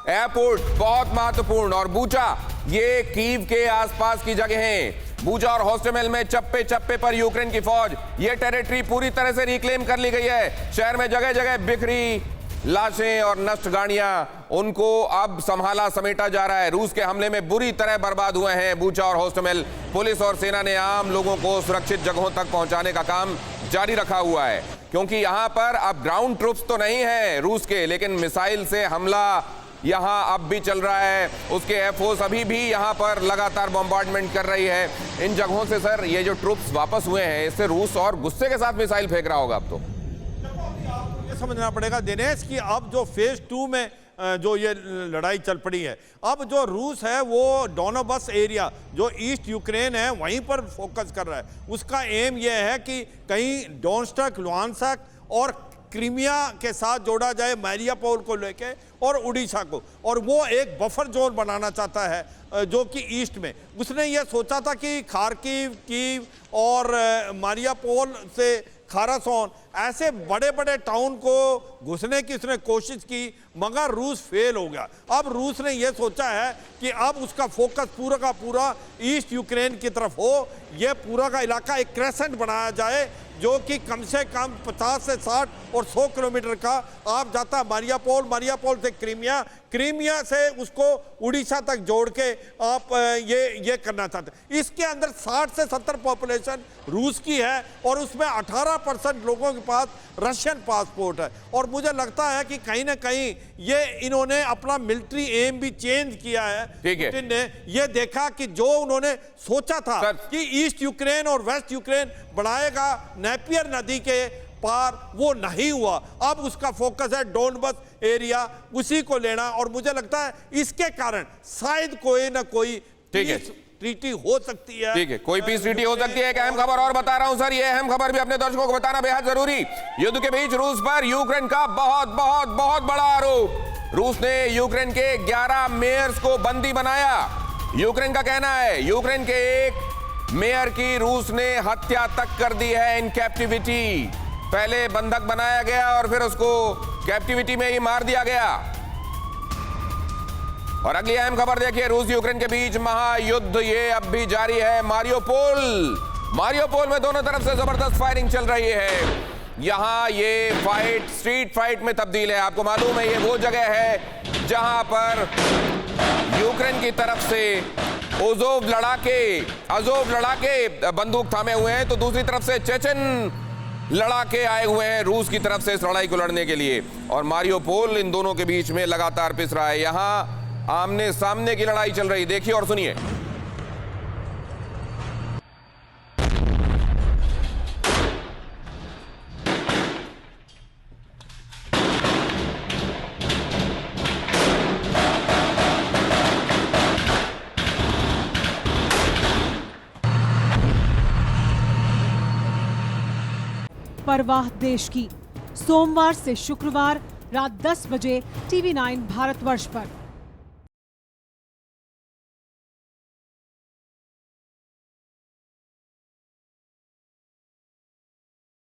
Airport बहुत महत्वपूर्ण, और बूचा ये कीव के आसपास की जगह हैं। बूचा और होस्टमेल में चप्पे चप्पे पर यूक्रेन की फौज, ये टेरिटरी पूरी तरह से रिक्लेम कर ली गई है। शहर में जगह जगह बिखरी लाशें और नष्ट गाड़ियां, उनको अब संभाला समेटा जा रहा है। रूस के हमले में बुरी तरह बर्बाद हुए हैं बूचा और होस्टमेल। पुलिस और सेना ने आम लोगों को सुरक्षित जगहों तक पहुंचाने का काम जारी रखा हुआ है, क्योंकि यहां पर अब ग्राउंड ट्रूप्स तो नहीं है रूस के, लेकिन मिसाइल से हमला यहां अब भी चल रहा है। उसके एयरफोर्स अभी भी यहां पर लगातार बॉम्बार्डमेंट कर रही है इन जगहों से। सर, ये जो ट्रूप्स वापस हुए हैं, इससे रूस और गुस्से के साथ मिसाइल फेंक रहा होगा अब तो। ये समझना पड़ेगा दिनेश कि अब जो फेज 2 में जो ये लड़ाई चल पड़ी है, अब जो रूस है वो डोनबास एरिया जो ईस्ट यूक्रेन है वहीं पर फोकस कर रहा है। उसका एम ये है कि कहीं डोनेट्स्क, लुहांस्क और क्रीमिया के साथ जोड़ा जाए, मारियापोल को लेके और उड़ीसा को, और वो एक बफर जोन बनाना चाहता है जो कि ईस्ट में। उसने ये सोचा था कि खार्किव, कीव और मारियापोल से खारासोन ऐसे बड़े बड़े टाउन को घुसने की उसने कोशिश की, मगर रूस फेल हो गया। अब रूस ने यह सोचा है कि अब उसका फोकस पूरा का पूरा ईस्ट यूक्रेन की तरफ हो, यह पूरा का इलाका एक क्रेसेंट बनाया जाए जो कि कम से कम 50 से 60 और 100 किलोमीटर का आप जाता है मारियापोल, मारियापोल से क्रीमिया, क्रीमिया से उसको उड़ीसा तक जोड़ के आप ये करना चाहते हैं। इसके अंदर 60 से 70 पॉपुलेशन रूस की है और उसमें 18% लोगों के पास रशियन पासपोर्ट है। और मुझे लगता है कि कहीं ना कहीं ये इन्होंने अपना मिलिट्री एम भी चेंज किया है। पुतिन ने ये देखा कि जो उन्होंने सोचा था कि ईस्ट यूक्रेन और वेस्ट यूक्रेन बढ़ाएगा नेपियर नदी के पार, वो नहीं हुआ। अब उसका फोकस है डोनबास एरिया, उसी को लेना, और मुझे लगता है इसके कारण शायद कोई ना कोई ट्रीटी हो सकती है। ठीक है, कोई पीस ट्रीटी हो सकती है। एक अहम खबर और बता रहा हूं सर, ये अहम खबर भी अपने दर्शकों को बताना बेहद जरूरी। युद्ध के बीच रूस पर यूक्रेन का बहुत बहुत बहुत बड़ा आरोप। रूस ने यूक्रेन के 11 मेयर्स को बंदी बनाया। यूक्रेन का कहना है यूक्रेन के एक मेयर की रूस ने हत्या तक कर दी है इन कैप्टिविटी। पहले बंधक बनाया गया और फिर उसको कैप्टिविटी में ही मार दिया गया। और अगली अहम खबर देखिए, रूस यूक्रेन के बीच महायुद्ध ये अब भी जारी है। मारियोपोल में दोनों तरफ से जबरदस्त फायरिंग चल रही है। यहां ये फाइट स्ट्रीट फाइट में तब्दील है। आपको मालूम है ये वो जगह है जहां पर यूक्रेन की तरफ से अज़ोव लड़ाके बंदूक थामे हुए हैं, तो दूसरी तरफ से चेचन लड़ाके आए हुए हैं रूस की तरफ से इस लड़ाई को लड़ने के लिए। और मारियोपोल इन दोनों के बीच में लगातार पिस रहा है। यहां आमने सामने की लड़ाई चल रही, देखिए और सुनिए। परवाह देश की, सोमवार से शुक्रवार रात 10 बजे TV9 भारतवर्ष पर।